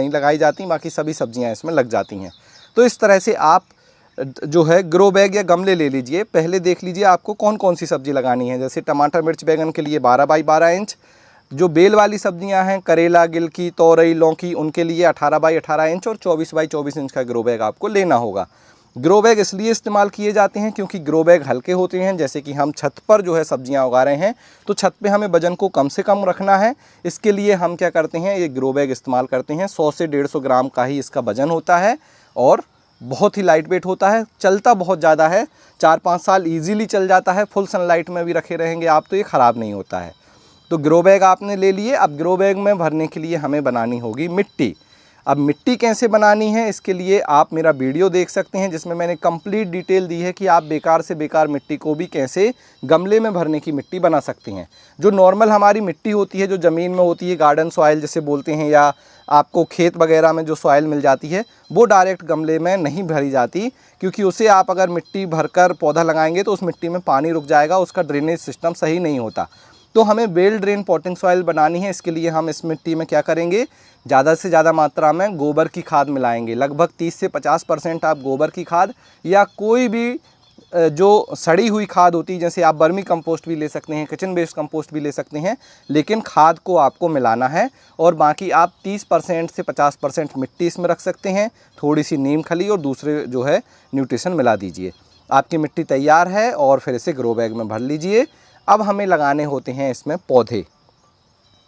नहीं लगाई जाती, बाकी सभी सब्जियां इसमें लग जाती हैं। तो इस तरह से आप जो है ग्रो बैग या गमले ले लीजिए। पहले देख लीजिए आपको कौन कौन सी सब्जी लगानी है। जैसे टमाटर, मिर्च, बैंगन के लिए 12 बाई 12 इंच। जो बेल वाली सब्जियां हैं, करेला, गिलकी, तोरई, लौकी, उनके लिए 18 बाई 18 इंच और 24 बाई 24 इंच का ग्रो बैग आपको लेना होगा। ग्रो बैग इसलिए इस्तेमाल किए जाते हैं क्योंकि ग्रो बैग हल्के होते हैं। जैसे कि हम छत पर जो है सब्जियां उगा रहे हैं, तो छत पे हमें वजन को कम से कम रखना है। इसके लिए हम क्या करते हैं, ये ग्रो बैग इस्तेमाल करते हैं। 100 से 150 ग्राम का ही इसका वजन होता है और बहुत ही लाइट वेट होता है। चलता बहुत ज़्यादा है, 4-5 साल ईजीली चल जाता है। फुल सनलाइट में भी रखे रहेंगे आप तो ये ख़राब नहीं होता है। तो ग्रो बैग आपने ले लिए। अब ग्रो बैग में भरने के लिए हमें बनानी होगी मिट्टी। अब मिट्टी कैसे बनानी है, इसके लिए आप मेरा वीडियो देख सकते हैं जिसमें मैंने कंप्लीट डिटेल दी है कि आप बेकार से बेकार मिट्टी को भी कैसे गमले में भरने की मिट्टी बना सकते हैं। जो नॉर्मल हमारी मिट्टी होती है, जो ज़मीन में होती है, गार्डन सॉइल जिसे बोलते हैं, या आपको खेत वगैरह में जो सॉइल मिल जाती है, वो डायरेक्ट गमले में नहीं भरी जाती, क्योंकि उसे आप अगर मिट्टी भरकर पौधा लगाएंगे तो उस मिट्टी में पानी रुक जाएगा, उसका ड्रेनेज सिस्टम सही नहीं होता। तो हमें वेल ड्रेन पॉटिंग सॉइल बनानी है। इसके लिए हम इस मिट्टी में क्या करेंगे, ज़्यादा से ज़्यादा मात्रा में गोबर की खाद मिलाएंगे। लगभग 30 से 50% आप गोबर की खाद या कोई भी जो सड़ी हुई खाद होती है, जैसे आप वर्मी कंपोस्ट भी ले सकते हैं, किचन वेस्ट कंपोस्ट भी ले सकते हैं, लेकिन खाद को आपको मिलाना है। और बाकी आप 30% से 50% मिट्टी इसमें रख सकते हैं, थोड़ी सी नीम खली और दूसरे जो है न्यूट्रिशन मिला दीजिए। आपकी मिट्टी तैयार है और फिर इसे ग्रो बैग में भर लीजिए। अब हमें लगाने होते हैं इसमें पौधे।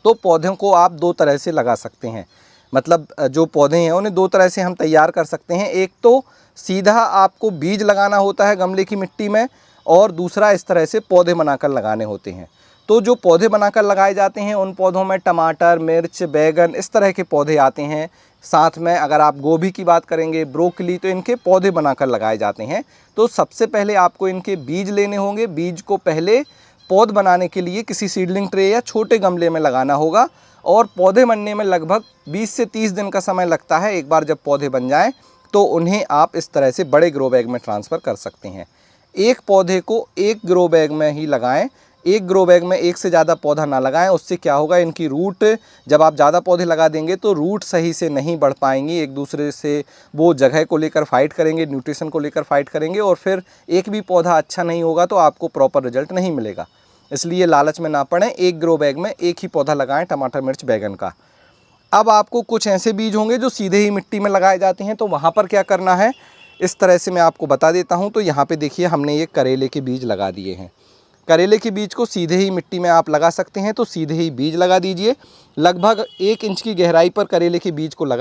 तो पौधों को आप 2 तरह से लगा सकते हैं, मतलब जो पौधे हैं उन्हें 2 तरह से हम तैयार कर सकते हैं। एक तो सीधा आपको बीज लगाना होता है गमले की मिट्टी में, और दूसरा इस तरह से पौधे बनाकर लगाने होते हैं। तो जो पौधे बनाकर लगाए जाते हैं उन पौधों में टमाटर, मिर्च, बैगन, इस तरह के पौधे आते हैं। साथ में अगर आप गोभी की बात करेंगे, ब्रोकली, तो इनके पौधे बनाकर लगाए जाते हैं। तो सबसे पहले आपको इनके बीज लेने होंगे। बीज को पहले पौध बनाने के लिए किसी सीडलिंग ट्रे या छोटे गमले में लगाना होगा, और पौधे बनने में लगभग 20 से 30 दिन का समय लगता है। एक बार जब पौधे बन जाएं तो उन्हें आप इस तरह से बड़े ग्रो बैग में ट्रांसफ़र कर सकते हैं। एक पौधे को एक ग्रो बैग में ही लगाएं। एक ग्रो बैग में एक से ज़्यादा पौधा ना लगाएं, उससे क्या होगा, इनकी रूट, जब आप ज़्यादा पौधे लगा देंगे तो रूट सही से नहीं बढ़ पाएंगी, एक दूसरे से वो जगह को लेकर फाइट करेंगे, न्यूट्रिशन को लेकर फाइट करेंगे, और फिर एक भी पौधा अच्छा नहीं होगा तो आपको प्रॉपर रिजल्ट नहीं मिलेगा। इसलिए लालच में ना पड़ें, एक ग्रो बैग में एक ही पौधा लगाएं टमाटर, मिर्च, बैगन का। अब आपको कुछ ऐसे बीज होंगे जो सीधे ही मिट्टी में लगाए जाते हैं, तो वहाँ पर क्या करना है, इस तरह से मैं आपको बता देता हूँ। तो यहाँ पे देखिए हमने ये करेले के बीज लगा दिए हैं। करेले के बीज को सीधे ही मिट्टी में आप लगा सकते हैं, तो सीधे ही बीज लगा दीजिए। लगभग 1 इंच की गहराई पर करेले के बीज को लगा